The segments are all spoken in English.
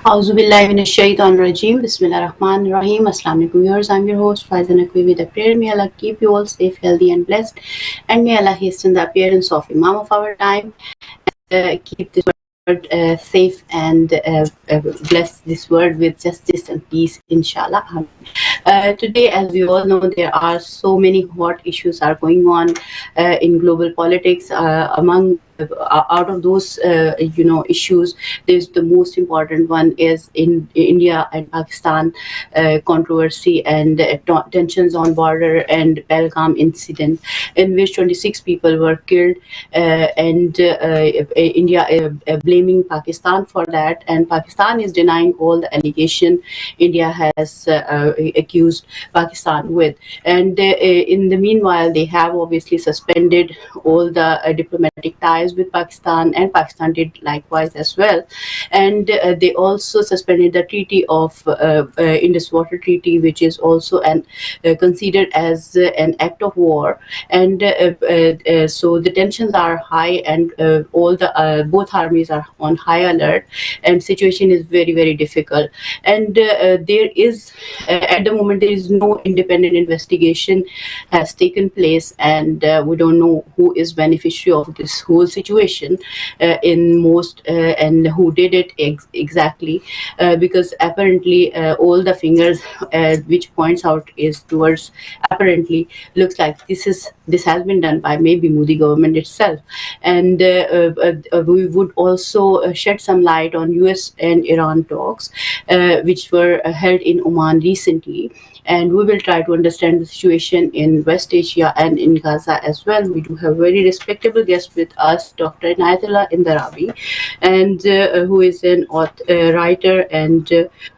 Auzubillahiminash-shaytanir-rajeem. Bismillahir-rahmanir-rahim. Assalamu alaikum viewers. I'm your host Faiza Naqi with a prayer. May Allah keep you all safe, healthy and blessed. And may Allah hasten the appearance of Imam of our time. Keep this word safe and bless this world with justice and peace, inshallah. Today, as we all know, there are so many hot issues are going on in global politics. Out of those issues, there's the most important one is in India and Pakistan controversy and tensions on border and Pelgam incident in which 26 people were killed, and India blaming Pakistan for that, and Pakistan is denying all the allegation India has accused Pakistan with. And in the meanwhile, they have obviously suspended all the diplomatic ties with Pakistan, and Pakistan did likewise as well. And they also suspended the treaty of Indus Water Treaty, which is also considered as an act of war. And so the tensions are high, and all the both armies are on high alert, and situation is very, very difficult. And there is at the moment there is no independent investigation has taken place, and we don't know who is beneficiary of this whole situation in most and who did it exactly, because apparently all the fingers which points out is towards, apparently looks like this has been done by maybe Modi government itself. And we would also shed some light on US and Iran talks which were held in Oman recently, and we will try to understand the situation in West Asia and in Gaza as well. We do have very respectable guest with us, Dr. Inayatullah Indarabi, and who is an writer and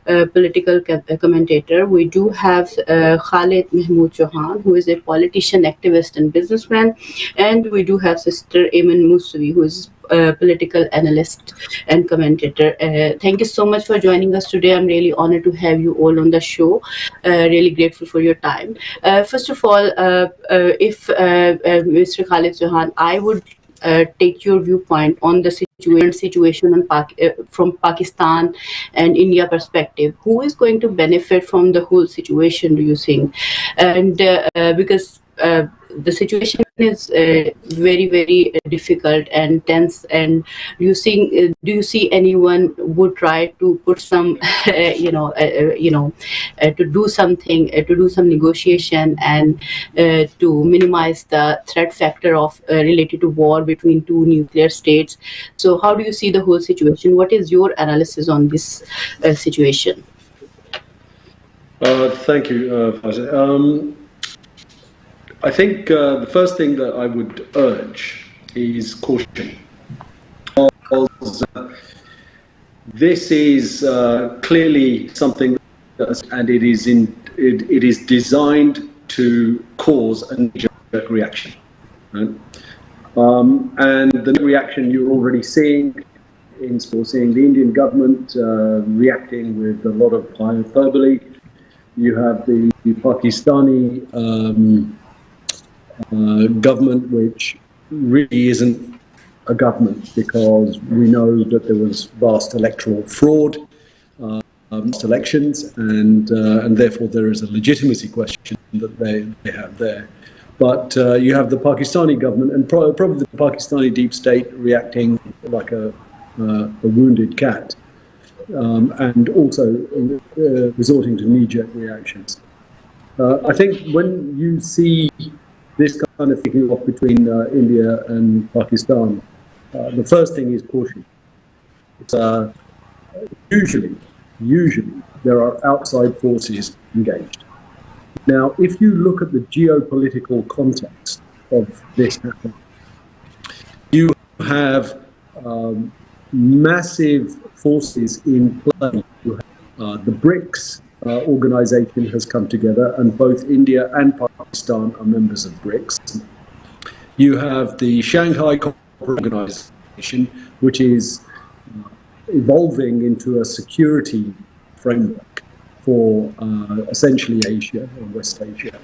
political commentator. We do have Khalid Mahmood Chauhan, who is a politician, activist and businessman, and we do have Sister Ayman Musavi, who is political analyst and commentator. Thank you so much for joining us today. I'm really honored to have you all on the show. Really grateful for your time. First of all, if Mr. Khalid Chauhan, I would take your viewpoint on the situation from Pakistan and India perspective. Who is going to benefit from the whole situation, do you think? And because the situation is very, very difficult and tense, and do you see anyone would try to put some to do something, to do some negotiation and to minimize the threat factor of related to war between two nuclear states? So how do you see the whole situation? What is your analysis on this situation? Thank you, Faiza. I think the first thing that I would urge is caution. Because, this is clearly something, and it is designed to cause a knee-jerk reaction. Right? And the reaction you're already seeing the Indian government reacting with a lot of hyperbole. You have the Pakistani government, which really isn't a government, because we know that there was vast electoral fraud, elections, and therefore there is a legitimacy question that they have there. But you have the Pakistani government and probably the Pakistani deep state reacting like a wounded cat, and also resorting to knee-jerk reactions. I think when you see this kind of kicking off between India and Pakistan, the first thing is caution. Usually there are outside forces engaged. Now, if you look at the geopolitical context of this happening, you have massive forces in play. The BRICS organization has come together, and both India and Pakistan are members of BRICS. You have the Shanghai Organization, which is evolving into a security framework for essentially Asia or West Asia.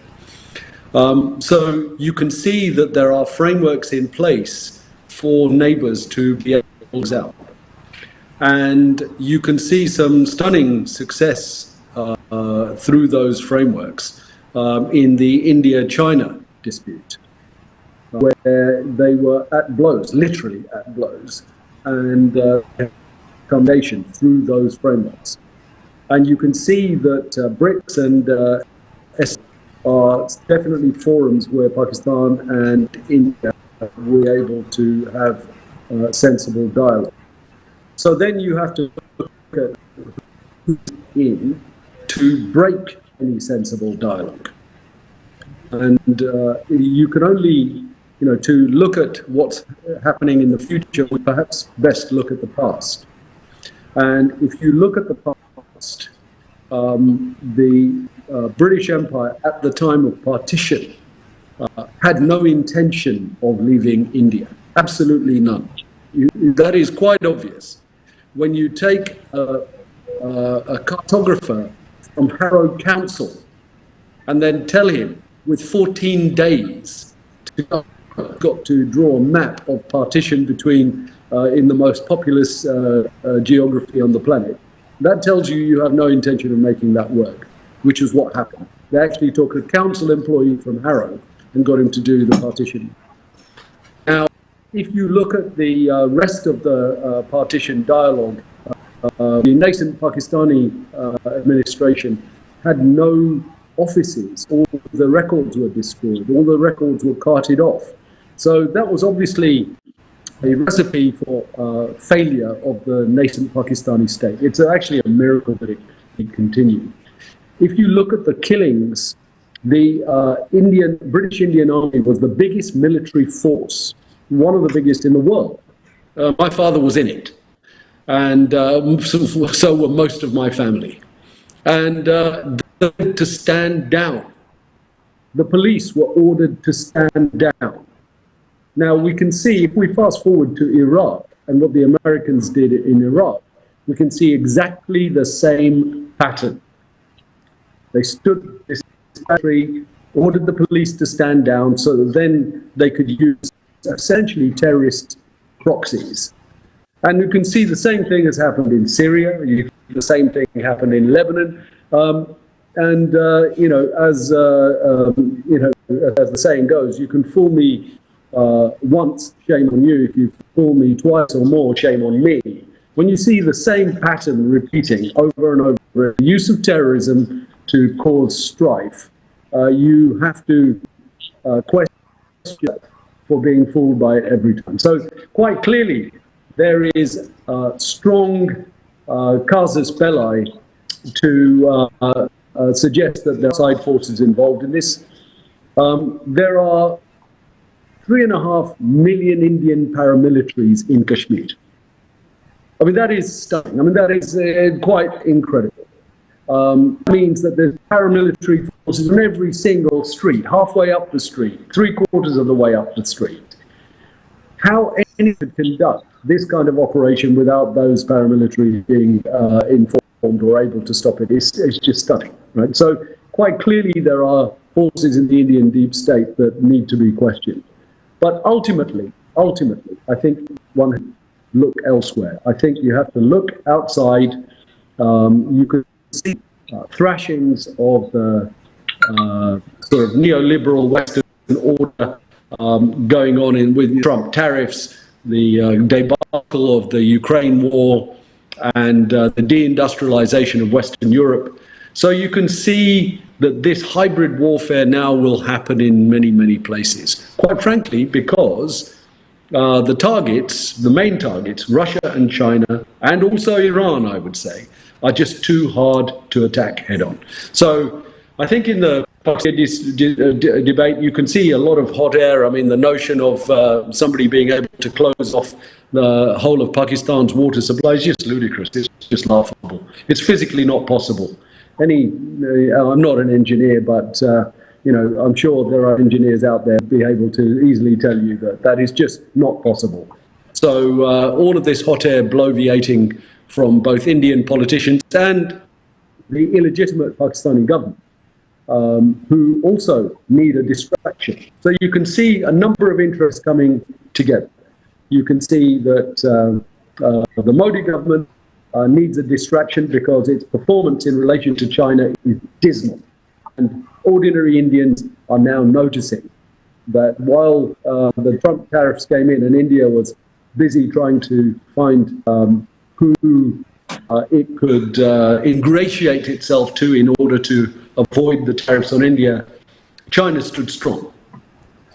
So you can see that there are frameworks in place for neighbors to be able to out. And you can see some stunning success through those frameworks in the India-China dispute, where they were at blows, literally at blows, and accommodation through those frameworks. And you can see that BRICS and are definitely forums where Pakistan and India were able to have sensible dialogue. So then you have to look at who's in to break any sensible dialogue. And you can only, to look at what's happening in the future, we perhaps best look at the past. And if you look at the past, the British Empire at the time of partition had no intention of leaving India, absolutely none. That is quite obvious. When you take a cartographer from Harrow Council and then tell him with 14 days got to draw a map of partition between in the most populous geography on the planet, that tells you you have no intention of making that work, which is what happened. They actually took a council employee from Harrow and got him to do the partition. Now, if you look at the rest of the partition dialogue, the nascent Pakistani administration had no offices. All the records were destroyed. All the records were carted off. So that was obviously a recipe for failure of the nascent Pakistani state. It's actually a miracle that it continued. If you look at the killings, the British Indian Army was the biggest military force, one of the biggest in the world. My father was in it, and so were most of my family. And to stand down. The police were ordered to stand down. Now we can see, if we fast forward to Iraq and what the Americans did in Iraq, we can see exactly the same pattern. They stood this country, ordered the police to stand down so that then they could use essentially terrorist proxies. And you can see the same thing has happened in Syria, the same thing happened in Lebanon. As the saying goes, you can fool me once, shame on you. If you fool me twice or more, shame on me. When you see the same pattern repeating over and over, the use of terrorism to cause strife, you have to question for being fooled by it every time. So quite clearly, there is strong casus belli to suggest that there are outside forces involved in this. There are 3.5 million Indian paramilitaries in Kashmir. I mean, that is stunning. I mean, that is quite incredible. It means that there's paramilitary forces on every single street, halfway up the street, 3/4 of the way up the street. How anyone could conduct this kind of operation without those paramilitaries being informed or able to stop it is just stunning, right? So quite clearly there are forces in the Indian deep state that need to be questioned. But ultimately, I think one look elsewhere. I think you have to look outside. You could see thrashings of the sort of neoliberal Western order going on with Trump tariffs, the debacle of the Ukraine war, and the deindustrialization of Western Europe. So you can see that this hybrid warfare now will happen in many, many places. Quite frankly, because the main targets, Russia and China, and also Iran, I would say, are just too hard to attack head on. So I think in the debate, you can see a lot of hot air. I mean, the notion of somebody being able to close off the whole of Pakistan's water supply is just ludicrous. It's just laughable. It's physically not possible. I'm not an engineer, but I'm sure there are engineers out there be able to easily tell you that is just not possible. So all of this hot air bloviating from both Indian politicians and the illegitimate Pakistani government, who also need a distraction. So you can see a number of interests coming together. You can see that the Modi government needs a distraction because its performance in relation to China is dismal. And ordinary Indians are now noticing that while the Trump tariffs came in and India was busy trying to find who it could ingratiate itself to in order to avoid the tariffs on India, China stood strong.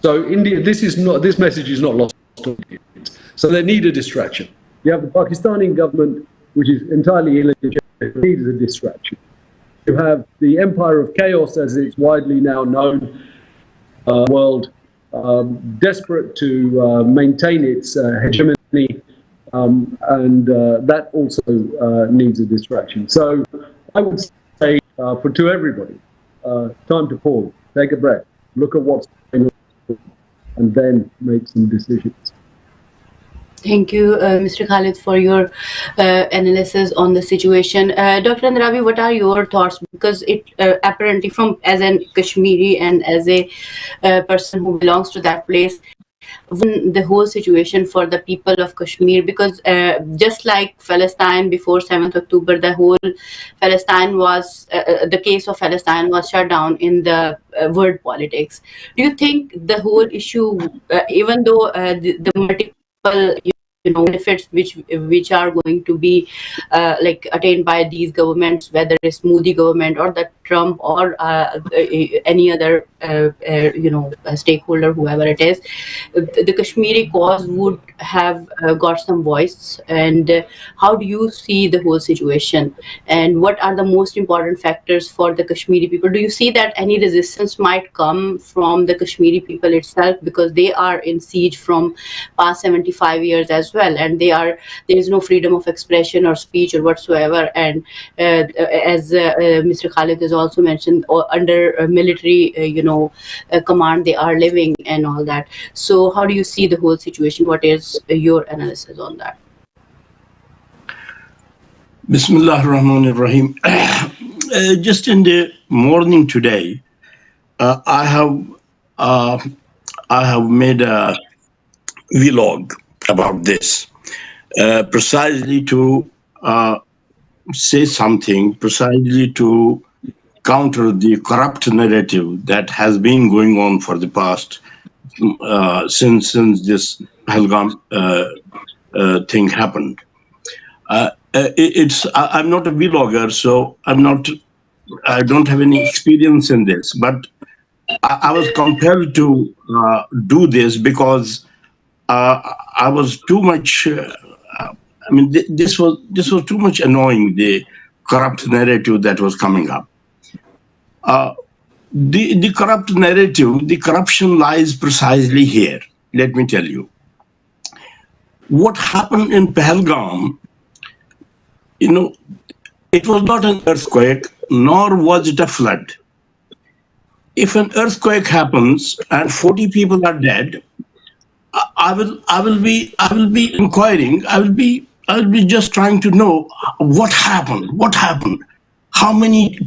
So India, this message is not lost on Indians. So they need a distraction. You have the Pakistani government, which is entirely illegitimate, needs a distraction. You have the empire of chaos, as it's widely now known, world, desperate to maintain its hegemony, and that also needs a distraction. So I would say to everybody, time to pause, take a breath, look at what's going on, and then make some decisions. Thank you, Mr. Khalid, for your analysis on the situation. Dr. Andrabi, what are your thoughts? Because it apparently, from as an Kashmiri and as a person who belongs to that place, the whole situation for the people of Kashmir, because just like Palestine before 7th October, the whole Palestine was, the case of Palestine was shut down in the world politics. Do you think the whole issue, even though the multiple benefits which are going to be like attained by these governments, whether it's Modi government or the Trump or any other stakeholder, whoever it is, the Kashmiri cause would have got some voice. And how do you see the whole situation? And what are the most important factors for the Kashmiri people? Do you see that any resistance might come from the Kashmiri people itself, because they are in siege from past 75 years as well, and there is no freedom of expression or speech or whatsoever, and as Mr. Khalid has also mentioned, under military command they are living and all that. So how do you see the whole situation? What is your analysis on that? Bismillah ar-Rahman ar-Rahim. Just in the morning today, I have made a vlog about this, precisely to say something, precisely to counter the corrupt narrative that has been going on for the past since this Pahalgam thing happened. I'm not a vlogger, so I don't have any experience in this, but I was compelled to do this because I was too much. This was too much annoying, the corrupt narrative that was coming up. The corrupt narrative, the corruption lies precisely here. Let me tell you. What happened in Pahalgam, it was not an earthquake, nor was it a flood. If an earthquake happens and 40 people are dead, I will be inquiring. I will be just trying to know what happened. What happened? How many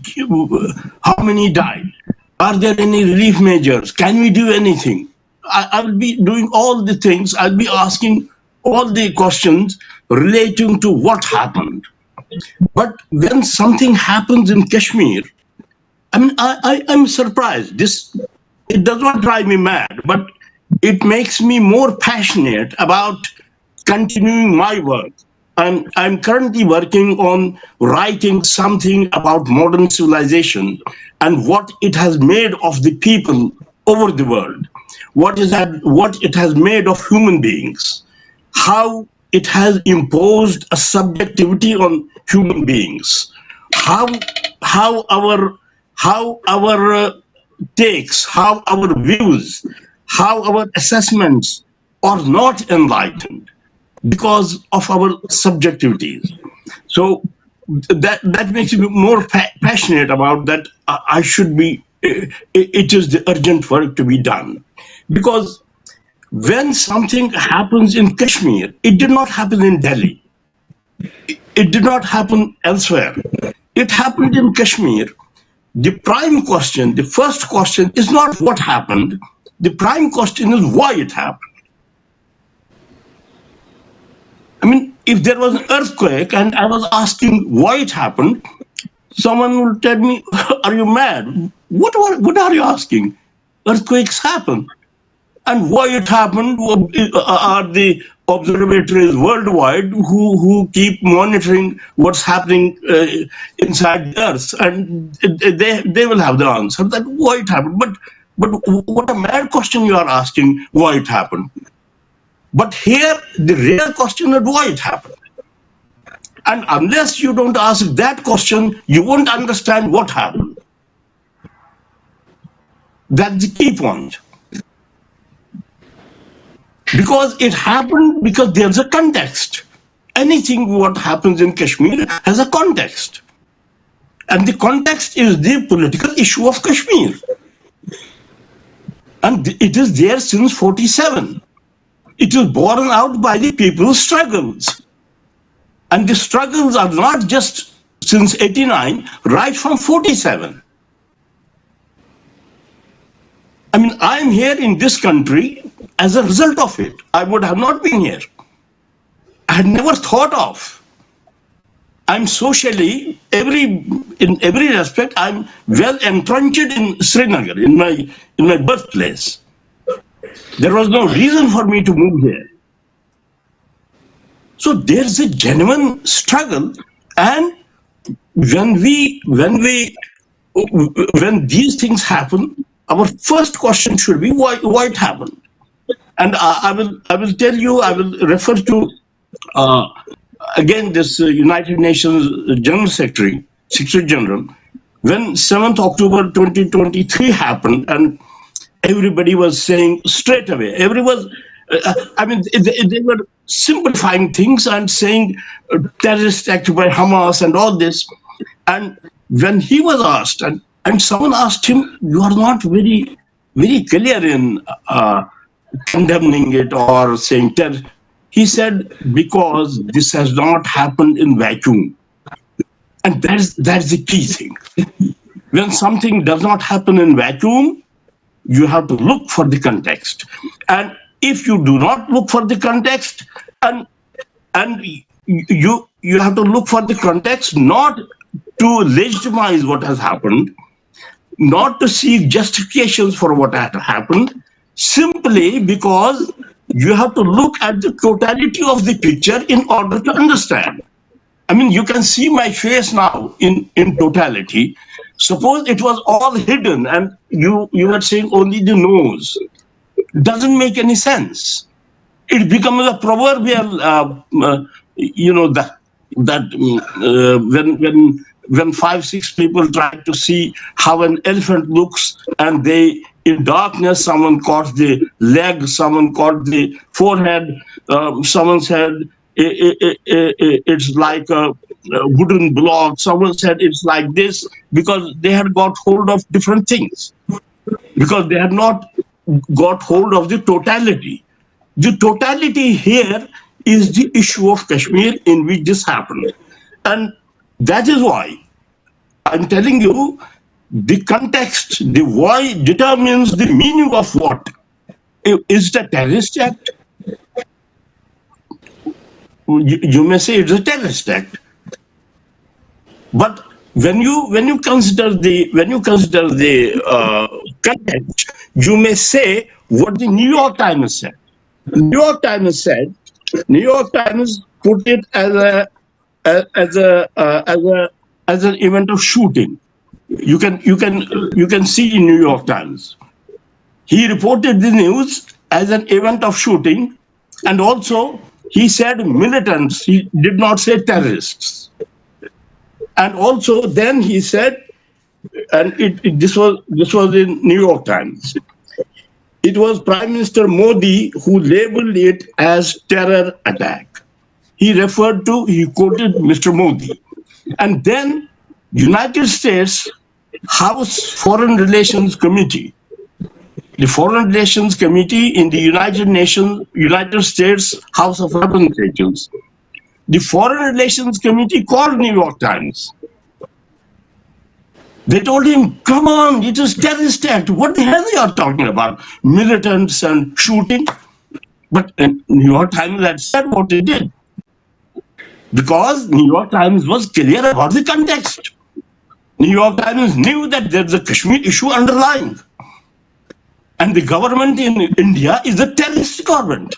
died? Are there any relief measures? Can we do anything? I will be doing all the things. I'll be asking all the questions relating to what happened. But when something happens in Kashmir, I'm surprised. It does not drive me mad, but it makes me more passionate about continuing my work. I'm currently working on writing something about modern civilization and what it has made of the people over the world, what it has made of human beings, how it has imposed a subjectivity on human beings, how our takes, how our views, how our assessments are not enlightened because of our subjectivities. So that makes me more passionate about that. I should be. It is the urgent work to be done, because when something happens in Kashmir, it did not happen in Delhi. It did not happen elsewhere. It happened in Kashmir. The prime question, the first question, is not what happened. The prime question is why it happened. if there was an earthquake and I was asking why it happened, someone will tell me, "Are you mad? What are you asking? Earthquakes happen, and why it happened are the observatories worldwide who keep monitoring what's happening inside the earth, and they will have the answer that why it happened." But what a mad question you are asking, why it happened. But here the real question is why it happened. And unless you don't ask that question, you won't understand what happened. That's the key point. Because it happened because there's a context. Anything what happens in Kashmir has a context. And the context is the political issue of Kashmir. And it is there since 47. It is born out by the people's struggles. And the struggles are not just since 89, right from 47. I mean, I'm here in this country as a result of it. I would have not been here. I had never thought of. I'm socially, in every respect, I'm well entrenched in Srinagar, in my birthplace. There was no reason for me to move here. So there's a genuine struggle, and when these things happen, our first question should be why it happened. And I will tell you, I will refer to again this United Nations General Secretary General, when 7th October 2023 happened, and everybody was saying straight away, they were simplifying things and saying terrorist act by Hamas and all this. And when he was asked, and someone asked him, "You are not very, very clear in condemning it or saying terror." He said, "Because this has not happened in vacuum." And that's the key thing. When something does not happen in vacuum, you have to look for the context. And if you do not look for the context, and you have to look for the context not to legitimize what has happened, not to seek justifications for what had happened, simply because you have to look at the totality of the picture in order to understand. I mean, you can see my face now in totality. Suppose it was all hidden and you were saying only the nose. Doesn't make any sense. It becomes a proverbial, when 5-6 people try to see how an elephant looks, and in darkness, someone caught the leg, someone caught the forehead, someone said it's like a wooden block, someone said it's like this, because they had got hold of different things, because they had not got hold of the totality. The totality here is the issue of Kashmir in which this happened. And that is why I'm telling you, the context, the why determines the meaning of what. Is it a terrorist act? You may say it's a terrorist act. But when you consider the context, you may say what the New York Times said. New York Times put it as an event of shooting. You can see in New York Times. He reported the news as an event of shooting, and also he said militants. He did not say terrorists. And also then he said, and this was in New York Times. It was Prime Minister Modi who labeled it as terror attack. He quoted Mr. Modi. And then United States House Foreign Relations Committee, the Foreign Relations Committee in the United States House of Representatives, the Foreign Relations Committee called New York Times. They told him, "Come on, it is terrorist act. What the hell are you talking about? Militants and shooting?" But New York Times had said what they did. because New York Times was clear about the context. New York Times knew that there's a Kashmir issue underlying. And the government in India is a terrorist government.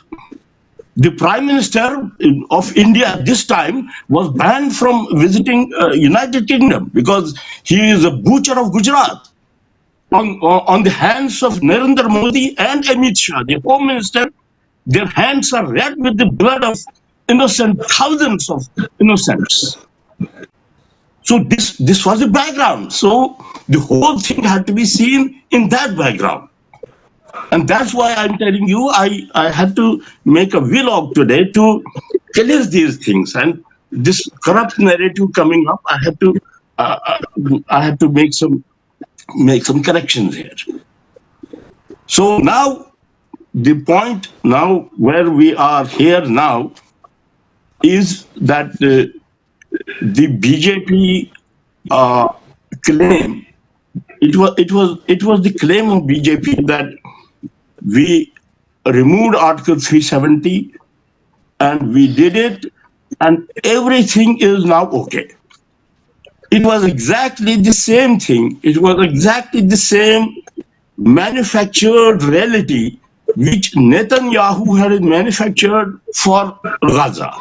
The Prime Minister of India at this time was banned from visiting United Kingdom because he is a butcher of Gujarat. On the hands of Narendra Modi and Amit Shah, the Home Minister, their hands are red with the blood of innocent, thousands of innocents. So this was the background. So the whole thing had to be seen in that background. And that's why I'm telling you, I had to make a vlog today to clear these things. And this corrupt narrative coming up, I had to make some corrections here. So now the point now where we are here now is that the BJP claim, it was the claim of BJP that we removed Article 370 and we did it and everything is now okay. It was exactly the same thing. It was exactly the same manufactured reality which Netanyahu had manufactured for Gaza.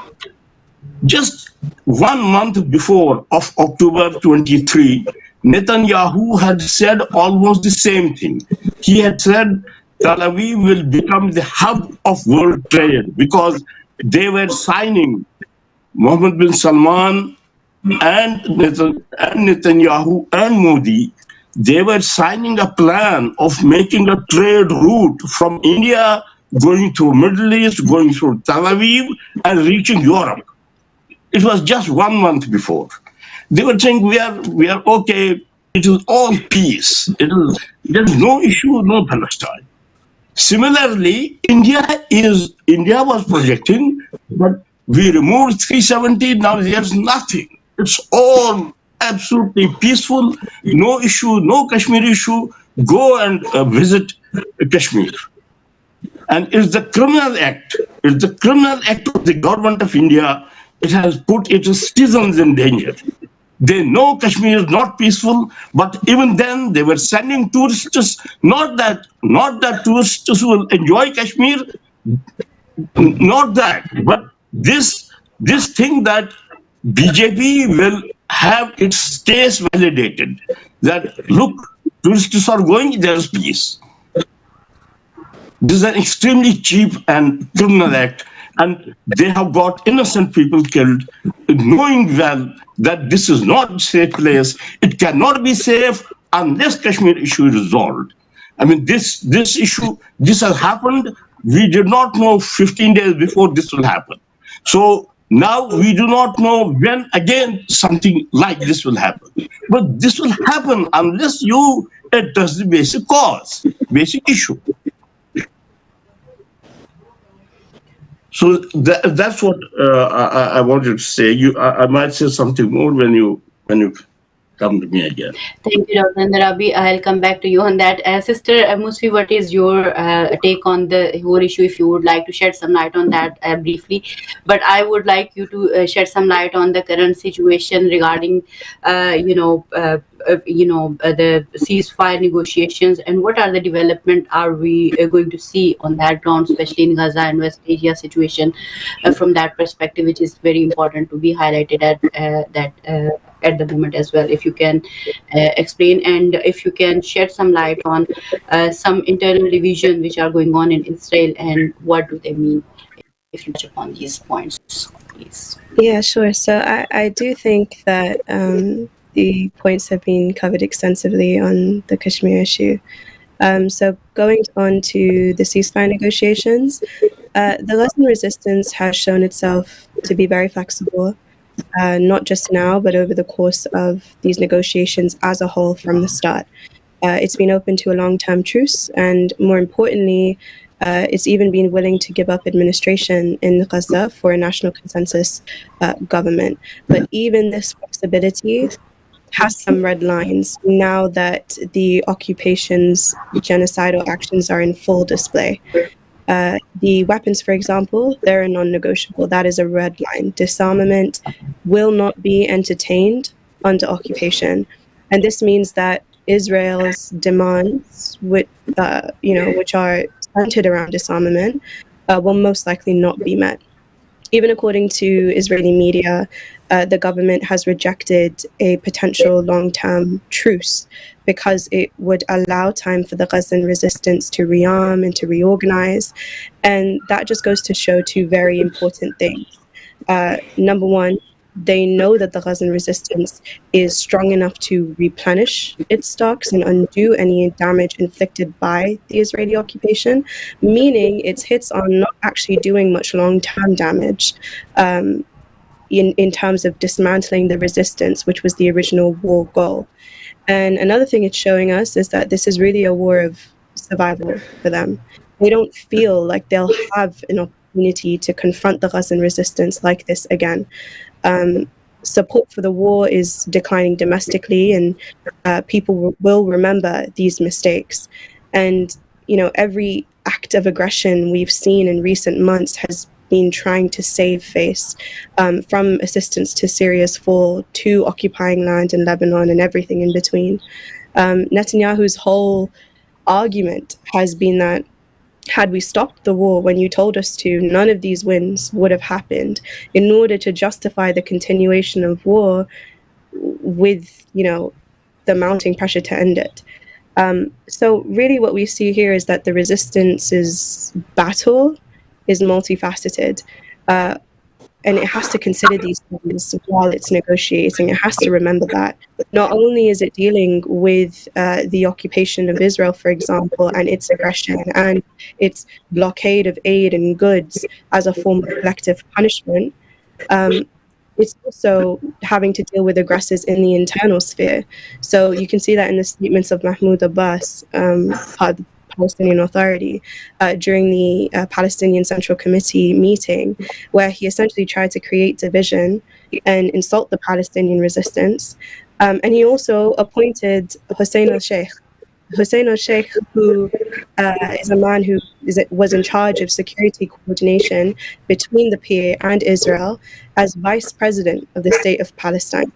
Just 1 month before of October 23, Netanyahu had said almost the same thing. He had said Tel Aviv will become the hub of world trade because they were signing Mohammed bin Salman and Netanyahu and Modi. They were signing a plan of making a trade route from India, going through Middle East, going through Tel Aviv, and reaching Europe. It was just 1 month before. They were saying we are okay. It is all peace. There's no issue, no Palestine. Similarly, India was projecting, but we removed 370. Now there's nothing. It's all absolutely peaceful. No issue, no Kashmir issue. Go and visit Kashmir. And it's the criminal act. It's the criminal act of the government of India. It has put its citizens in danger. They know Kashmir is not peaceful, but even then they were sending tourists, not that tourists will enjoy Kashmir, not that, but this thing that BJP will have its case validated, that look, tourists are going, there's peace. This is an extremely cheap and criminal act, and they have got innocent people killed, knowing well that this is not a safe place. It cannot be safe unless Kashmir issue is resolved. I mean, this issue, this has happened. We did not know 15 days before this will happen. So now we do not know when again something like this will happen. But this will happen unless you address the basic cause, basic issue. So that's what I wanted to say. I might say something more when you come to me again. Thank you, Dr. Ndarabi. I'll come back to you on that. Sister Musfi, what is your take on the whole issue? If you would like to shed some light on that briefly, but I would like you to shed some light on the current situation regarding, the ceasefire negotiations, and what are the development are we going to see on that ground, especially in Gaza and West Asia situation, from that perspective, which is very important to be highlighted at the moment as well. If you can explain, and if you can shed some light on some internal division which are going on in Israel, and what do they mean, if you touch upon these points, please. Yeah, sure. So I do think that the points have been covered extensively on the Kashmir issue. So going on to the ceasefire negotiations, the Muslim resistance has shown itself to be very flexible, not just now, but over the course of these negotiations as a whole from the start. It's been open to a long-term truce, and more importantly, it's even been willing to give up administration in Gaza for a national consensus government. But even this flexibility has some red lines now that the occupation's genocidal actions are in full display. The weapons, for example, they're a non-negotiable. That is a red line. Disarmament will not be entertained under occupation, and this means that Israel's demands, which are centered around disarmament, will most likely not be met. Even according to Israeli media, the government has rejected a potential long-term truce because it would allow time for the Gazan resistance to rearm and to reorganize. And that just goes to show two very important things. Number one, they know that the Gazan resistance is strong enough to replenish its stocks and undo any damage inflicted by the Israeli occupation, meaning its hits are not actually doing much long-term damage in terms of dismantling the resistance, which was the original war goal. And another thing it's showing us is that this is really a war of survival for them. They don't feel like they'll have an opportunity to confront the Gazan resistance like this again. Support for the war is declining domestically, and people will remember these mistakes. And, every act of aggression we've seen in recent months has been trying to save face, from assistance to Syria's fall to occupying land in Lebanon and everything in between. Netanyahu's whole argument has been that had we stopped the war when you told us to, none of these wins would have happened, in order to justify the continuation of war with, the mounting pressure to end it. So really what we see here is that the resistance's battle is multifaceted. And it has to consider these things while it's negotiating. It has to remember that. Not only is it dealing with the occupation of Israel, for example, and its aggression and its blockade of aid and goods as a form of collective punishment, it's also having to deal with aggressors in the internal sphere. So you can see that in the statements of Mahmoud Abbas, part of the Palestinian Authority, during the Palestinian Central Committee meeting, where he essentially tried to create division and insult the Palestinian resistance. And he also appointed Hussain al-Sheikh. Hussain al-Sheikh, who is a man who was in charge of security coordination between the PA and Israel, as vice president of the state of Palestine,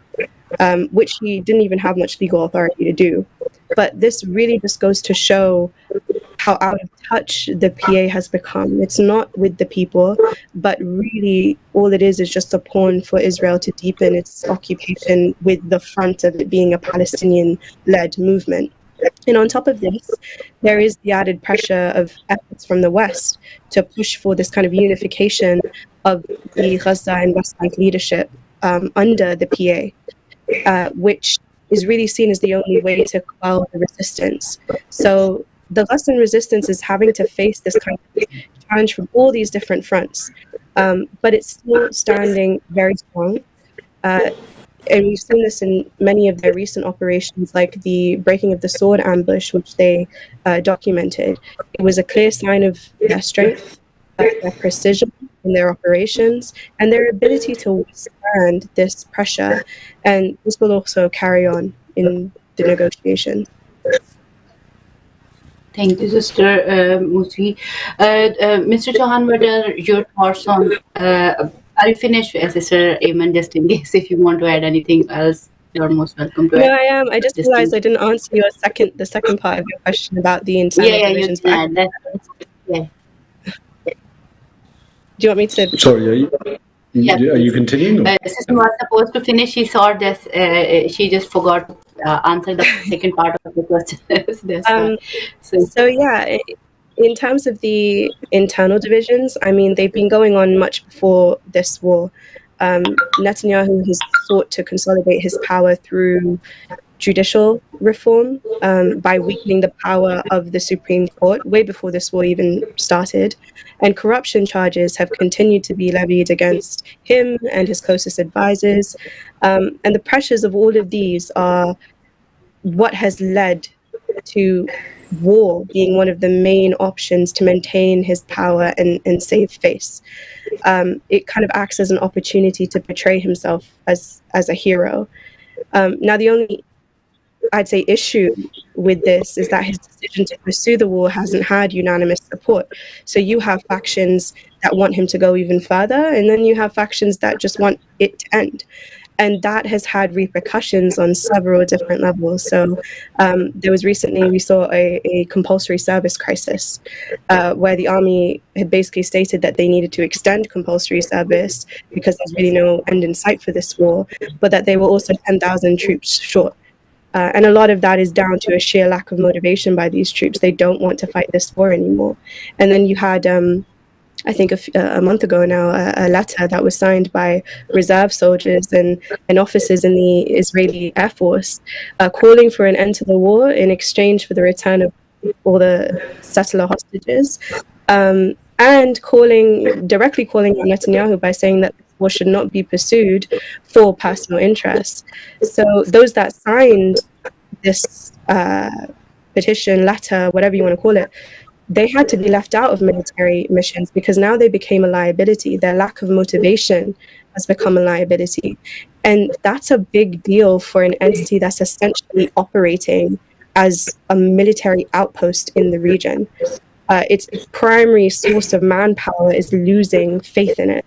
which he didn't even have much legal authority to do. But this really just goes to show how out of touch the PA has become. It's not with the people, but really all it is just a pawn for Israel to deepen its occupation, with the front of it being a Palestinian-led movement. And on top of this, there is the added pressure of efforts from the West to push for this kind of unification of the Gaza and West Bank leadership under the PA, which is really seen as the only way to quell the resistance. So the Gazan resistance is having to face this kind of challenge from all these different fronts, but it's still standing very strong. And we've seen this in many of their recent operations, like the breaking of the sword ambush, which they documented. It was a clear sign of their strength, their precision in their operations, and their ability to withstand this pressure. And this will also carry on in the negotiations. Thank you, Sister Musi. Mr. Chauhan, what are your thoughts on? Are you finished, Sister Ayman? Just in case, if you want to add anything else, you're most welcome to add. No, I am. I just realized I didn't answer the second part of your question about the internal divisions. Yeah. Do you want me to? Sorry, are you continuing? Sister was supposed to finish. She saw this. She just forgot to answer the second part of the question. So yeah, in terms of the internal divisions, I mean, they've been going on much before this war. Netanyahu has sought to consolidate his power through judicial reform, by weakening the power of the Supreme Court way before this war even started. And corruption charges have continued to be levied against him and his closest advisors. And the pressures of all of these are what has led to war being one of the main options to maintain his power and save face. It kind of acts as an opportunity to portray himself as a hero. Now, the only I'd say, issue with this is that his decision to pursue the war hasn't had unanimous support. So you have factions that want him to go even further, and then you have factions that just want it to end. And that has had repercussions on several different levels. So there was recently, we saw a compulsory service crisis where the army had basically stated that they needed to extend compulsory service because there's really no end in sight for this war, but that they were also 10,000 troops short. And a lot of that is down to a sheer lack of motivation by these troops. They don't want to fight this war anymore. And then you had, I think a month ago now, a letter that was signed by reserve soldiers and officers in the Israeli Air Force calling for an end to the war in exchange for the return of all the settler hostages, and directly calling on Netanyahu by saying that this war should not be pursued for personal interests. So those that signed this petition, letter, whatever you want to call it, they had to be left out of military missions because now they became a liability. Their lack of motivation has become a liability. And that's a big deal for an entity that's essentially operating as a military outpost in the region. Its primary source of manpower is losing faith in it.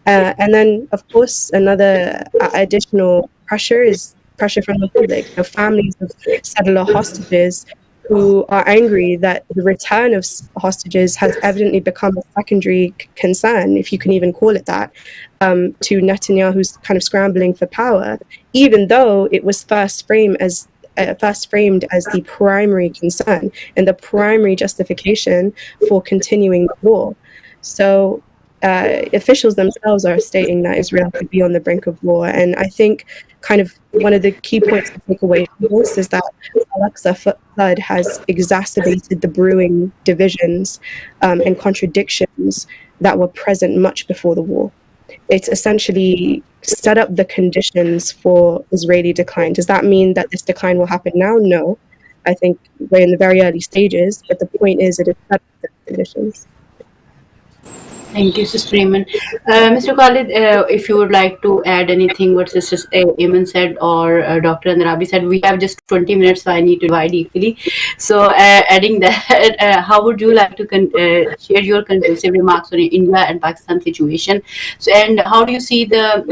And then, of course, another additional pressure is pressure from the public. The families of settler hostages who are angry that the return of hostages has evidently become a secondary concern, if you can even call it that, to Netanyahu's kind of scrambling for power, even though it was first framed as the primary concern and the primary justification for continuing the war. So officials themselves are stating that Israel could be on the brink of war. And I think kind of one of the key points to take away from this is that Al-Aqsa flood has exacerbated the brewing divisions and contradictions that were present much before the war. It's essentially set up the conditions for Israeli decline. Does that mean that this decline will happen now? No. I think we're in the very early stages, but the point is it is set up the conditions. Thank you, Sister Iman. Mr. Khalid, if you would like to add anything what Sister Iman said or Dr. Andarabi said, we have just 20 minutes, so I need to divide equally. So adding that, how would you like to share your conclusive remarks on India and Pakistan situation? So, and how do you see the,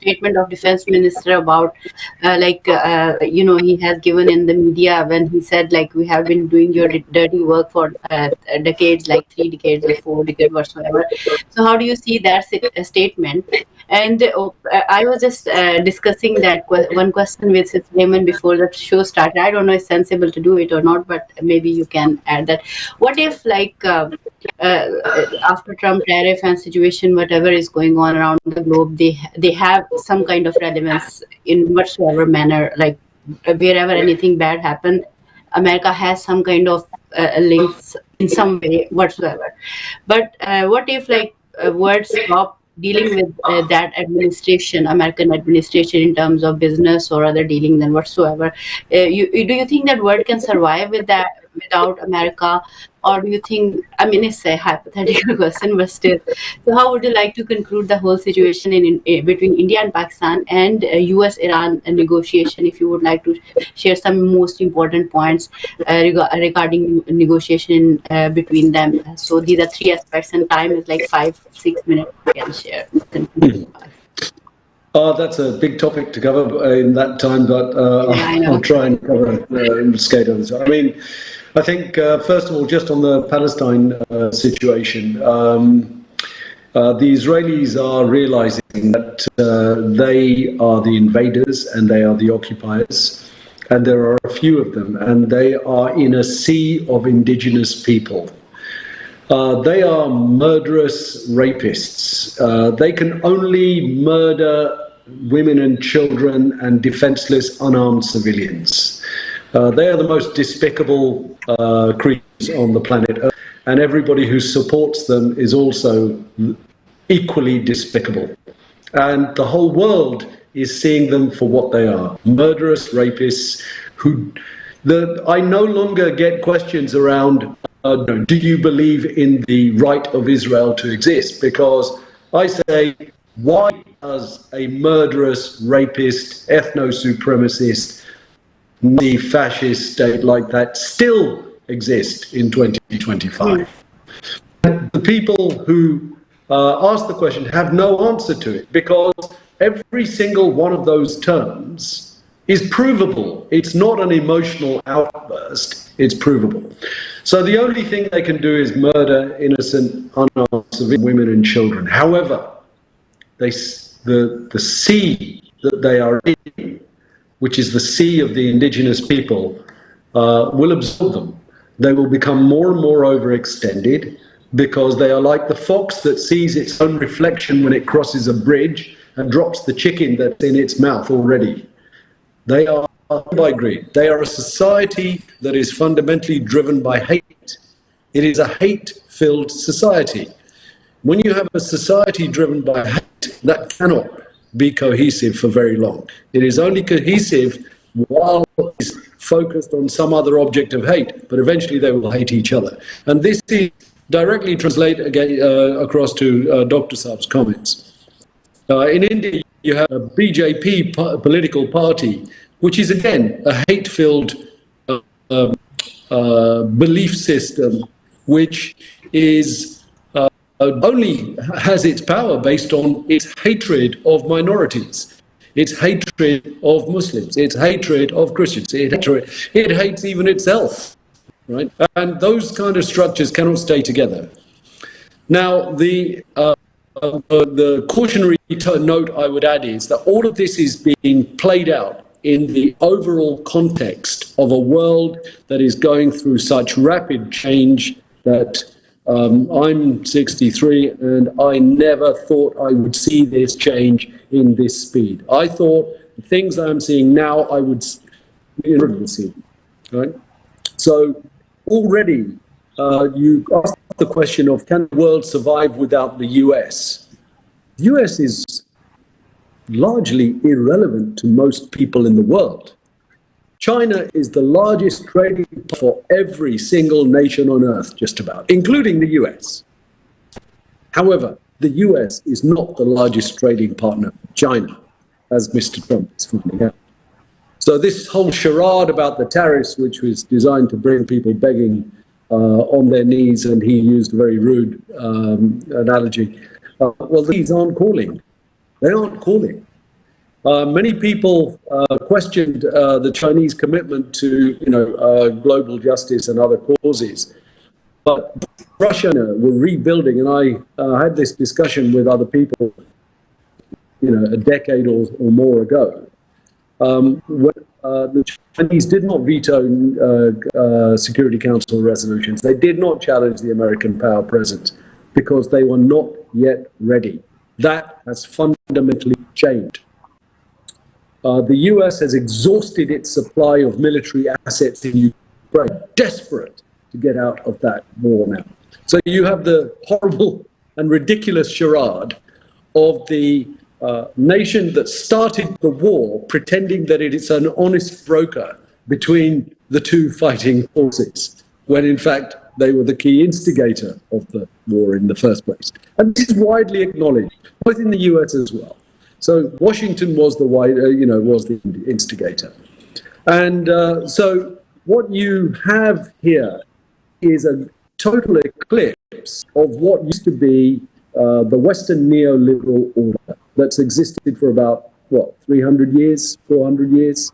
statement of Defense Minister about, he has given in the media when he said, we have been doing your dirty work for decades, like 3 decades or 4 decades whatsoever. So how do you see that statement? And I was just discussing that one question with Sister Raymond before the show started. I don't know if it's sensible to do it or not, but maybe you can add that. What if after Trump tariff and situation, whatever is going on around the globe, they have some kind of relevance in whatsoever manner, like wherever anything bad happened, America has some kind of links in some way whatsoever. But what if words stop dealing with that administration, American administration, in terms of business or other dealing than whatsoever? Do you think that word can survive with that without America? Or do you think, it's a hypothetical question, but still. So how would you like to conclude the whole situation between India and Pakistan and US-Iran negotiation, if you would like to share some most important points regarding negotiation between them? So these are 3 aspects and time is 5-6 minutes you can share. That's a big topic to cover in that time, but I'll try and cover in the scale of it. I think, first of all, just on the Palestine situation, the Israelis are realizing that they are the invaders and they are the occupiers, and there are a few of them, and they are in a sea of indigenous people. They are murderous rapists. They can only murder women and children and defenseless, unarmed civilians. They are the most despicable creatures on the planet Earth, and everybody who supports them is also equally despicable. And the whole world is seeing them for what they are, murderous rapists I no longer get questions around, do you believe in the right of Israel to exist? Because I say, why does a murderous, rapist, ethno-supremacist Nazi fascist state like that still exist in 2025. The people who ask the question have no answer to it, because every single one of those terms is provable. It's not an emotional outburst, it's provable. So the only thing they can do is murder innocent, unarmed civilian women and children. However, the sea that they are in, which is the sea of the indigenous people, will absorb them. They will become more and more overextended, because they are like the fox that sees its own reflection when it crosses a bridge and drops the chicken that's in its mouth already. They are by greed. They are a society that is fundamentally driven by hate. It is a hate-filled society. When you have a society driven by hate, that cannot be cohesive for very long. It is only cohesive while it's focused on some other object of hate, but eventually they will hate each other. And this is directly translate again, across to Dr. Saab's comments. In India, you have a BJP political party, which is again a hate-filled belief system, which is only has its power based on its hatred of minorities, its hatred of Muslims, its hatred of Christians, it hates even itself, right? And those kind of structures cannot stay together. Now, the cautionary note I would add is that all of this is being played out in the overall context of a world that is going through such rapid change that I'm 63 and I never thought I would see this change in this speed. I thought the things I'm seeing now I would see, right? So already you asked the question of, can the world survive without the US? The US is largely irrelevant to most people in the world. China is the largest trading partner for every single nation on earth, just about, including the US. However, the US is not the largest trading partner for China, as Mr. Trump is finding out. So this whole charade about the tariffs, which was designed to bring people begging on their knees, and he used a very rude analogy, well, these aren't calling. They aren't calling. Many people questioned the Chinese commitment to, global justice and other causes. But Russia were rebuilding, and I had this discussion with other people, a decade or more ago. The Chinese did not veto Security Council resolutions. They did not challenge the American power presence because they were not yet ready. That has fundamentally changed. The US has exhausted its supply of military assets in Ukraine, desperate to get out of that war now. So you have the horrible and ridiculous charade of the nation that started the war pretending that it is an honest broker between the two fighting forces, when in fact they were the key instigator of the war in the first place. And this is widely acknowledged, both in the US as well. So Washington was the instigator. And so what you have here is a total eclipse of what used to be the Western neoliberal order that's existed for about, 300 years, 400 years.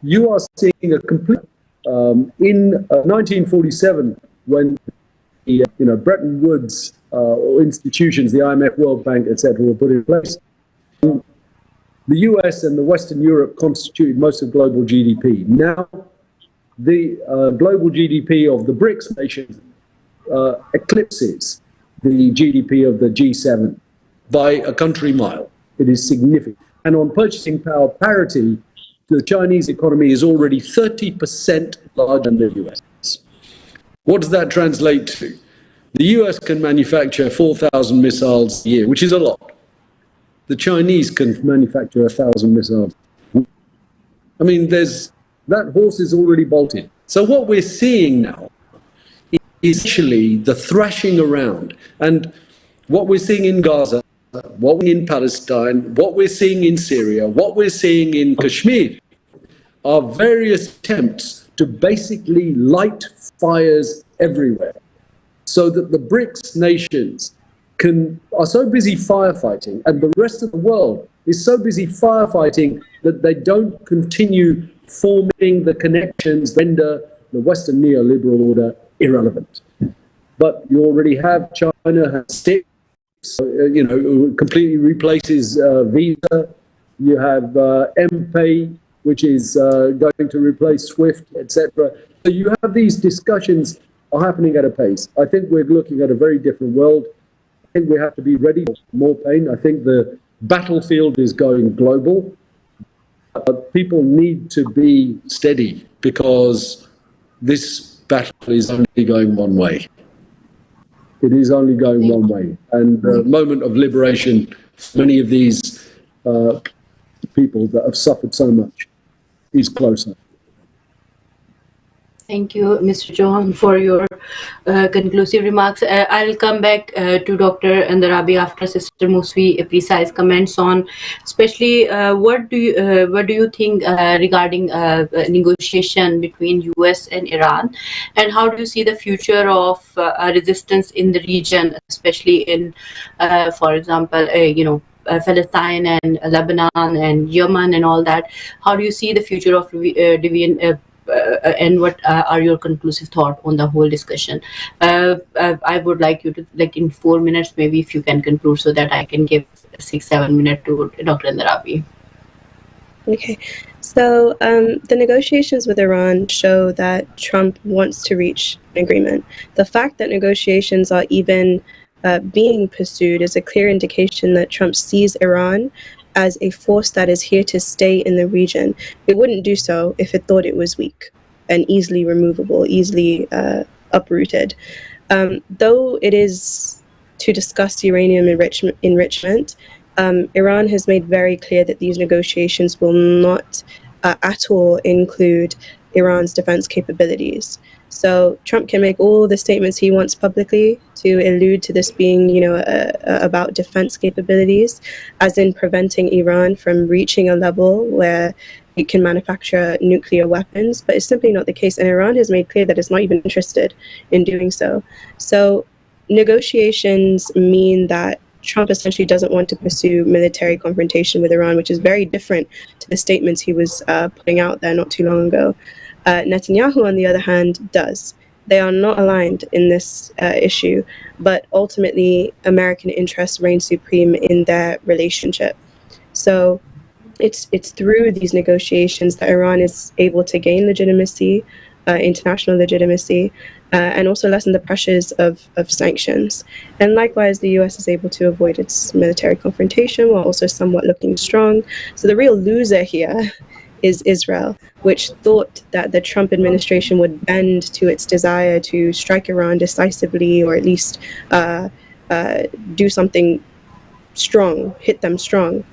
You are seeing a complete, in 1947, when the Bretton Woods institutions, the IMF, World Bank, etc., were put in place, the US and the Western Europe constituted most of global GDP. Now, the global GDP of the BRICS nations eclipses the GDP of the G7 by a country mile. It is significant. And on purchasing power parity, the Chinese economy is already 30% larger than the US. What does that translate to? The US can manufacture 4,000 missiles a year, which is a lot. The Chinese can manufacture 1,000 missiles. I mean, that horse is already bolted. So what we're seeing now is actually the thrashing around. And what we're seeing in Gaza, what we're seeing in Palestine, what we're seeing in Syria, what we're seeing in Kashmir, are various attempts to basically light fires everywhere, so that the BRICS nations are so busy firefighting, and the rest of the world is so busy firefighting that they don't continue forming the connections that render the Western neoliberal order irrelevant. But you already have China has six, completely replaces Visa. You have MPay, which is going to replace SWIFT, etc. So you have these discussions are happening at a pace. I think we're looking at a very different world. I think we have to be ready for more pain. I think the battlefield is going global. People need to be steady, because this battle is only going one way. It is only going one way. And the moment of liberation, many of these people that have suffered so much is closer. Thank you, Mr. John, for your conclusive remarks. I'll come back to Dr. Andarabi after Sister Musfi precise comments on, especially what do you think regarding negotiation between US and Iran, and how do you see the future of resistance in the region, especially in, for example, Palestine and Lebanon and Yemen and all that? How do you see the future of and what are your conclusive thoughts on the whole discussion? I would like you to, in 4 minutes, maybe if you can conclude, so that I can give 6-7 minutes to Dr. Andarabi. Okay, so the negotiations with Iran show that Trump wants to reach an agreement. The fact that negotiations are even being pursued is a clear indication that Trump sees Iran as a force that is here to stay in the region. It wouldn't do so if it thought it was weak and easily removable, easily uprooted. Though it is to discuss uranium enrichment, Iran has made very clear that these negotiations will not at all include Iran's defense capabilities. So Trump can make all the statements he wants publicly to allude to this being, about defense capabilities, as in preventing Iran from reaching a level where it can manufacture nuclear weapons, but it's simply not the case. And Iran has made clear that it's not even interested in doing so. So negotiations mean that Trump essentially doesn't want to pursue military confrontation with Iran, which is very different to the statements he was putting out there not too long ago. Netanyahu, on the other hand, does. They are not aligned in this issue, but ultimately American interests reign supreme in their relationship. So it's through these negotiations that Iran is able to gain legitimacy, international legitimacy, and also lessen the pressures of sanctions. And likewise, the US is able to avoid its military confrontation while also somewhat looking strong. So the real loser here is Israel, which thought that the Trump administration would bend to its desire to strike Iran decisively, or at least do something strong, hit them strong.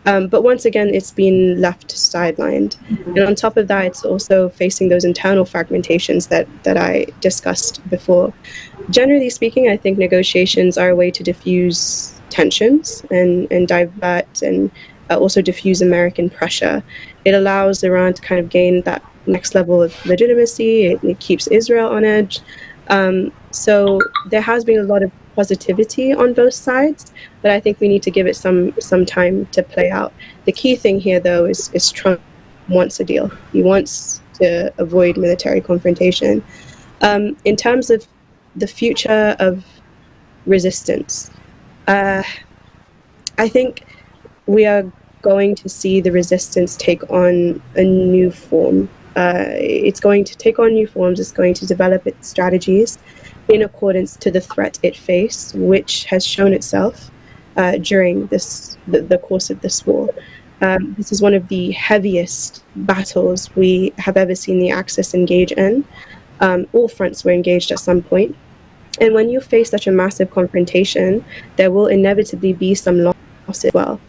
But once again, it's been left sidelined. And on top of that, it's also facing those internal fragmentations that I discussed before. Generally speaking, I think negotiations are a way to diffuse tensions and divert and also diffuse American pressure. It allows Iran to kind of gain that next level of legitimacy. It keeps Israel on edge. So there has been a lot of positivity on both sides, but I think we need to give it some time to play out. The key thing here, though, is Trump wants a deal. He wants to avoid military confrontation. In terms of the future of resistance, I think we are going to see the resistance take on a new form. It's going to take on new forms. It's going to develop its strategies in accordance to the threat it faced, which has shown itself during the course of this war. This is one of the heaviest battles we have ever seen the Axis engage in. All fronts were engaged at some point. And when you face such a massive confrontation, there will inevitably be some loss as well.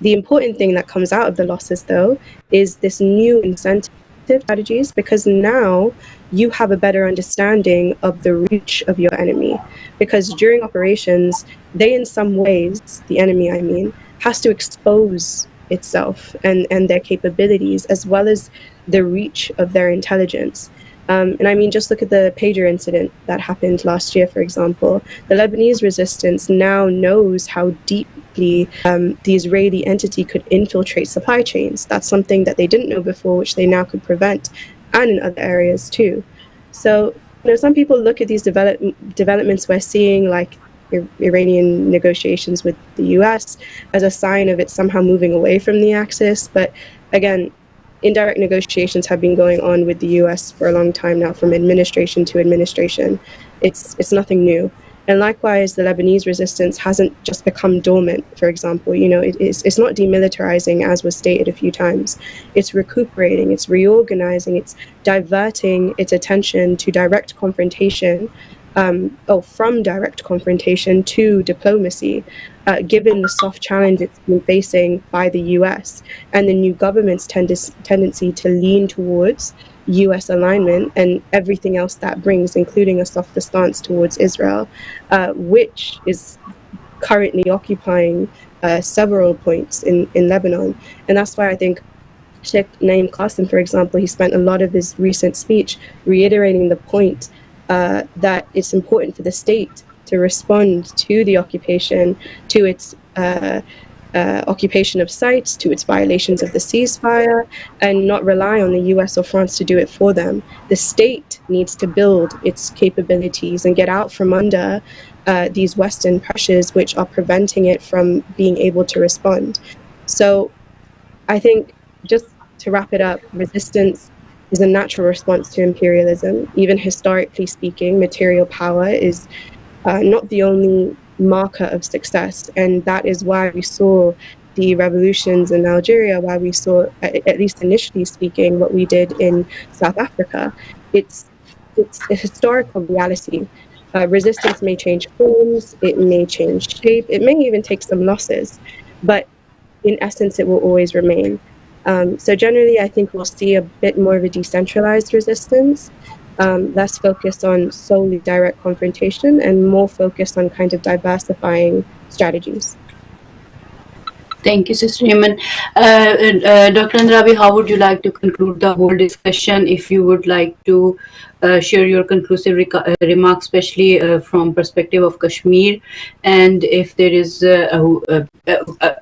The important thing that comes out of the losses, though, is this new incentive strategies, because now you have a better understanding of the reach of your enemy. Because during operations, they in some ways, the enemy I mean, has to expose itself and their capabilities, as well as the reach of their intelligence. And I mean, just look at the pager incident that happened last year, for example. The Lebanese resistance now knows how deeply the Israeli entity could infiltrate supply chains. That's something that they didn't know before, which they now could prevent, and in other areas too. So, some people look at these developments we're seeing, like Iranian negotiations with the US, as a sign of it somehow moving away from the axis. But again, indirect negotiations have been going on with the US for a long time now, from administration to administration. It's nothing new. And likewise, the Lebanese resistance hasn't just become dormant, for example. It's not demilitarizing, as was stated a few times. It's recuperating, it's reorganizing, it's diverting its attention to direct confrontation, from direct confrontation to diplomacy, given the soft challenge it's been facing by the US and the new government's tendency to lean towards US alignment and everything else that brings, including a softer stance towards Israel, which is currently occupying several points in Lebanon. And that's why I think Sheikh Naim Qasim, for example, he spent a lot of his recent speech reiterating the point that it's important for the state to respond to the occupation, to its occupation of sites, to its violations of the ceasefire, and not rely on the US or France to do it for them. The state needs to build its capabilities and get out from under these Western pressures, which are preventing it from being able to respond. So I think, just to wrap it up, resistance is a natural response to imperialism. Even historically speaking, material power is not the only marker of success, and that is why we saw the revolutions in Algeria, why we saw, at least initially speaking, what we did in South Africa. It's a historical reality. Resistance may change forms, it may change shape, it may even take some losses, but in essence, it will always remain. So generally, I think we'll see a bit more of a decentralized resistance, less focused on solely direct confrontation and more focused on kind of diversifying strategies. Thank you, Sister Iman. Dr. Andrabi, how would you like to conclude the whole discussion? If you would like to share your conclusive remarks, especially from perspective of Kashmir, and if there is a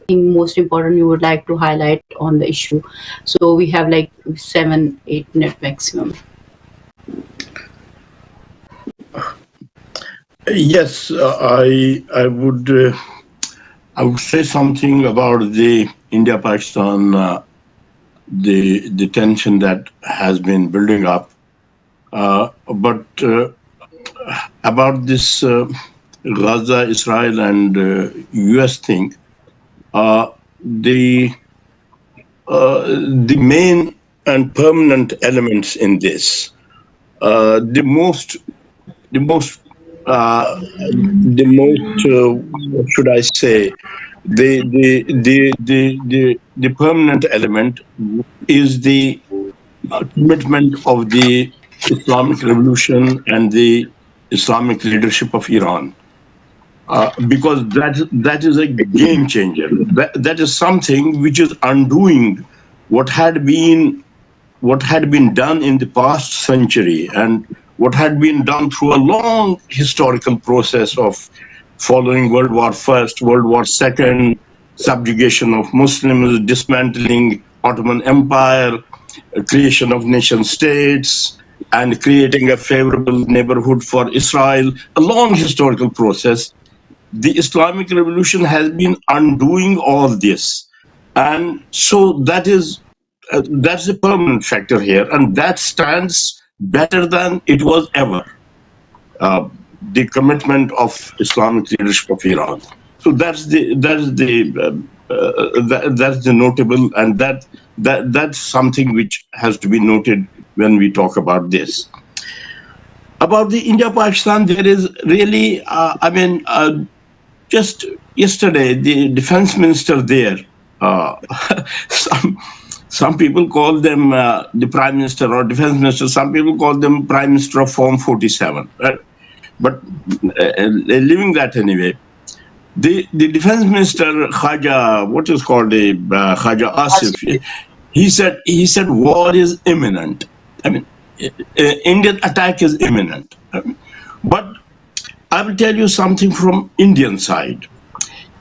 thing most important you would like to highlight on the issue. So we have like 7-8 minutes maximum. Yes, I would say something about the India-Pakistan, the tension that has been building up. But about this Gaza, Israel, and US thing, the main and permanent elements in this, the most what should I say, the permanent element is the commitment of the Islamic Revolution and the Islamic leadership of Iran, because that is a game changer. That is something which is undoing what had been done in the past century and what had been done through a long historical process of following World War I, World War II, subjugation of Muslims, dismantling Ottoman Empire, creation of nation states, and creating a favorable neighborhood for Israel, a long historical process. The Islamic Revolution has been undoing all this. And so that's a permanent factor here, and that stands better than it was ever. The commitment of Islamic leadership of Iran. So that's the notable, and that's something which has to be noted when we talk about this. About the India-Pakistan, there is really, just yesterday, the defense minister there, some people call them the prime minister or defense minister. Some people call them prime minister of Form 47. Right? But leaving that anyway, the defense minister Khaja, what is called a Khaja Asif, he said war is imminent. I mean, Indian attack is imminent. But I will tell you something from Indian side.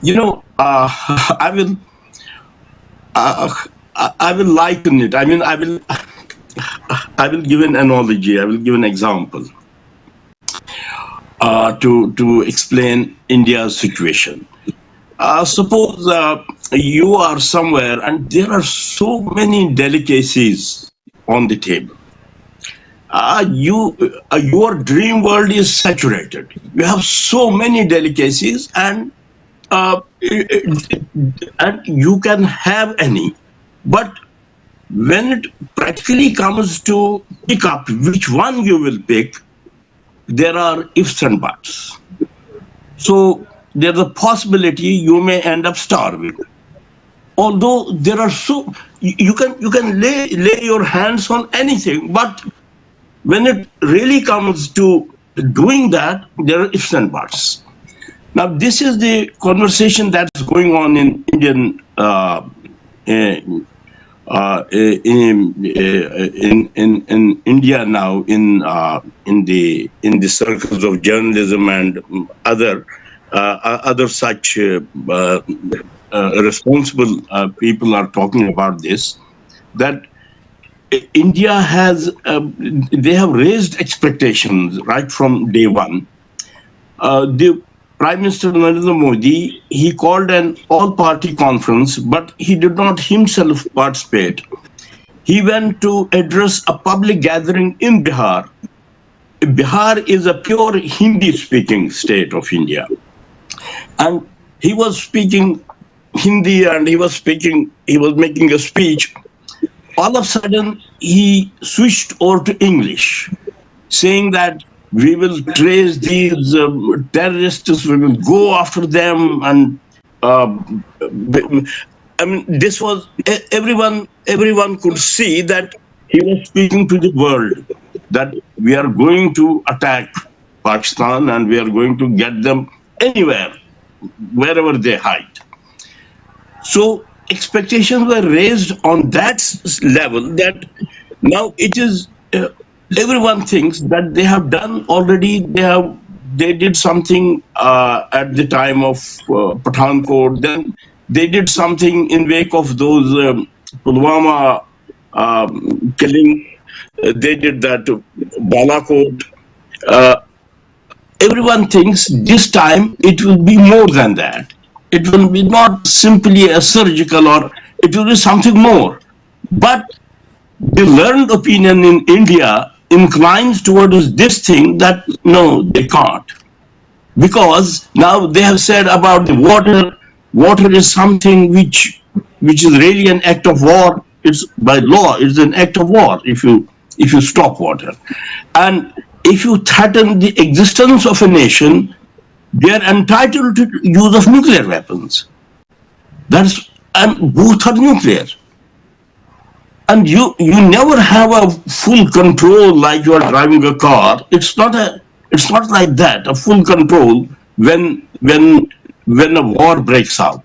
You know, I will liken it. I mean, I will give an analogy. I will give an example to explain India's situation. Suppose you are somewhere and there are so many delicacies on the table. Your dream world is saturated. You have so many delicacies, and you can have any. But when it practically comes to pick up which one you will pick, there are ifs and buts. So there's a possibility you may end up starving. Although there are you can lay your hands on anything, but when it really comes to doing that, there are ifs and buts. Now, this is the conversation that's going on in Indian in India now, in the circles of journalism and other such responsible people are talking about this, that India they have raised expectations right from day one. The Prime Minister Narendra Modi, he called an all-party conference, but he did not himself participate. He went to address a public gathering in Bihar. Bihar is a pure Hindi-speaking state of India. And he was speaking Hindi, and he was making a speech. All of a sudden, he switched over to English, saying that we will trace these terrorists, we will go after them. And I mean, this was, everyone could see that he was speaking to the world, that we are going to attack Pakistan and we are going to get them anywhere, wherever they hide. So expectations were raised on that level that now it is, everyone thinks that they have done already, they did something at the time of Pathankot, then they did something in wake of those Pulwama killing, they did that Balakot. Everyone thinks this time it will be more than that. It will be not simply a surgical, or it will be something more. But the learned opinion in India inclines towards this thing, that no, they can't. Because now they have said about the water is something which is really an act of war. It's by law, it's an act of war if you stop water. And if you threaten the existence of a nation, they are entitled to use of nuclear weapons. And both are nuclear. And you never have a full control like you are driving a car. It's not like that, a full control when a war breaks out.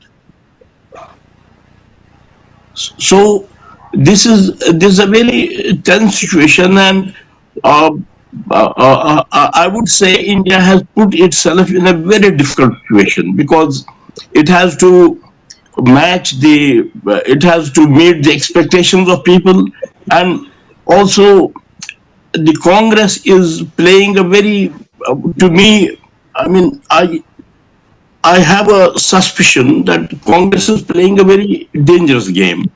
So this is a very tense situation, and I would say India has put itself in a very difficult situation, because it has to meet the expectations of people, and also the Congress is playing a very, to me, I mean, I have a suspicion that Congress is playing a very dangerous game.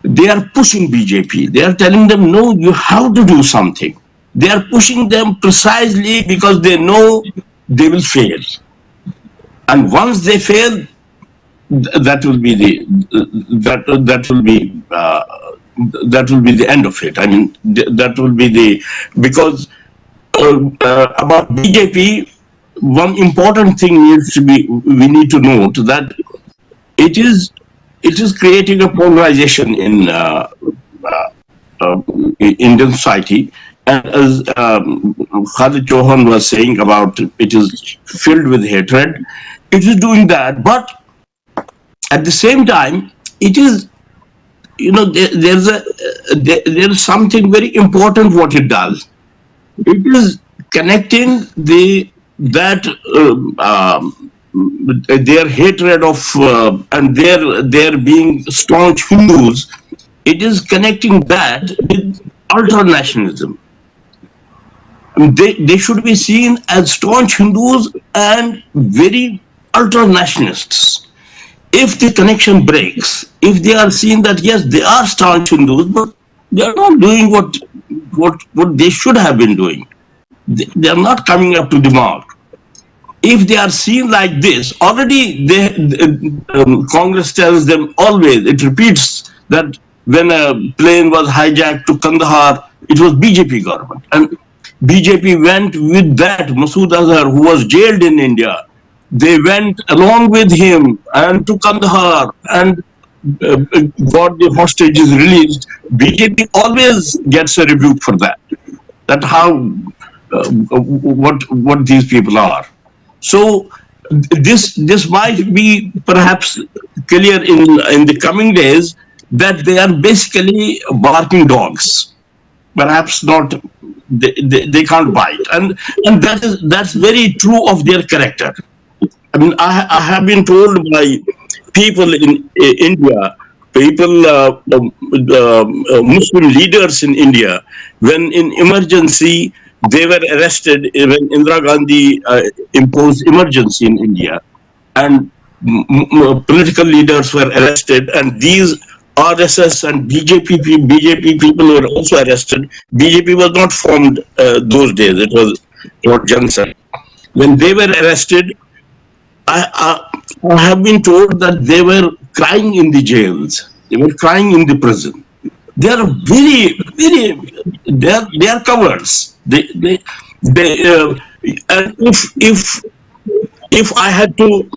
They are pushing BJP. They are telling them, no, you have to do something. They are pushing them precisely because they know they will fail. And once they fail, that will be the end of it. I mean, that will be because about BJP, one important thing we need to note that it is creating a polarization in Indian society. And as Khalid Chauhan was saying about, it is filled with hatred. it is doing that, but at the same time, it is, there is something very important what it does. It is connecting their hatred of and their being staunch Hindus. It is connecting that with ultra nationalism. They should be seen as staunch Hindus and very ultra nationalists. If the connection breaks, if they are seen that yes, they are staunch Hindus, but they are not doing what they should have been doing. They are not coming up to the mark. If they are seen like this, already Congress tells them always, it repeats that when a plane was hijacked to Kandahar, it was BJP government. And BJP went with that, Masood Azhar, who was jailed in India. They went along with him and to Kandahar and got the hostages released. BJP always gets a rebuke for that. That's how, what these people are. So this might be perhaps clear in the coming days that they are basically barking dogs. Perhaps not, they can't bite, and that's very true of their character. I mean, I have been told by people in India, Muslim leaders in India, when in emergency they were arrested, when Indira Gandhi imposed emergency in India, and political leaders were arrested, and these RSS and BJP people were also arrested. BJP was not formed those days; it was Johnson. When they were arrested, I have been told that they were crying in the jails. They were crying in the prison. They are they are cowards. And if I had to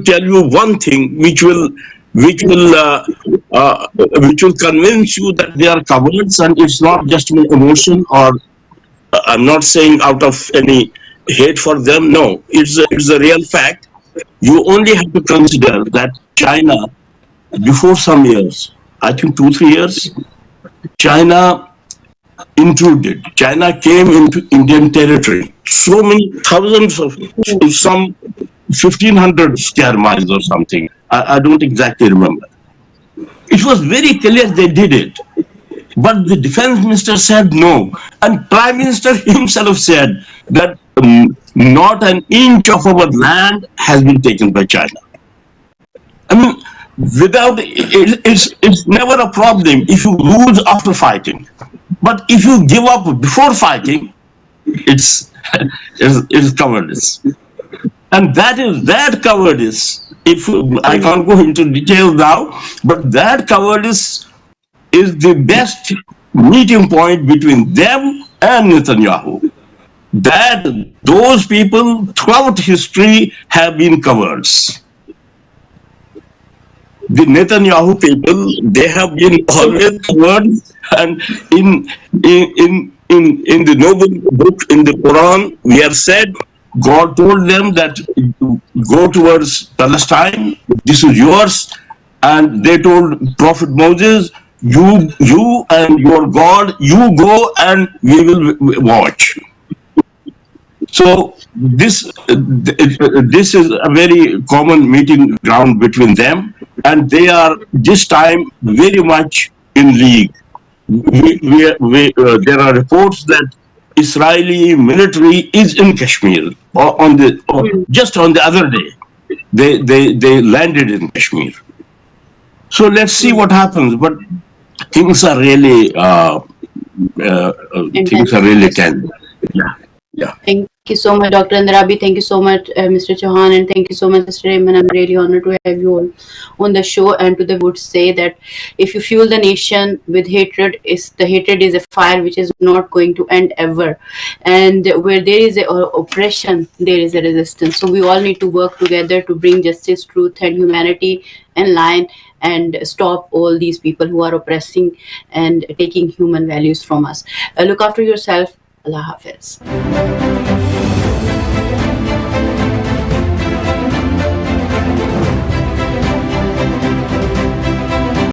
tell you one thing which will convince you that they are cowards, and it's not just an emotion, or I'm not saying out of any hate for them. No, it's a real fact. You only have to consider that China, before some years, I think 2-3 years, China intruded. China came into Indian territory. So many thousands of, some 1,500 square miles or something. I don't exactly remember. It was very clear they did it. But the defense minister said no. And Prime Minister himself said that not an inch of our land has been taken by China. I mean, it's never a problem if you lose after fighting. But if you give up before fighting, it's cowardice. And that cowardice, if I can't go into details now, but that cowardice is the best meeting point between them and Netanyahu. That those people throughout history have been cowards. The Netanyahu people, they have been always cowards, and in the noble book, in the Quran, we are said, God told them that go towards Palestine, this is yours, and they told Prophet Moses, you and your God, you go and we will watch. So this is a very common meeting ground between them, and they are this time very much in league. There are reports that Israeli military is in Kashmir, just on the other day. They landed in Kashmir. So let's see what happens. But things are really tense. Yeah. Thank you so much, Dr. Andarabi. Thank you so much, Mr. Chauhan, and thank you so much, Mr. Rehman. I'm really honored to have you all on the show. And to the would say that if you fuel the nation with hatred, the hatred is a fire which is not going to end ever. And where there is a oppression, there is a resistance. So we all need to work together to bring justice, truth, and humanity in line, and stop all these people who are oppressing and taking human values from us. Look after yourself. Allah Hafiz.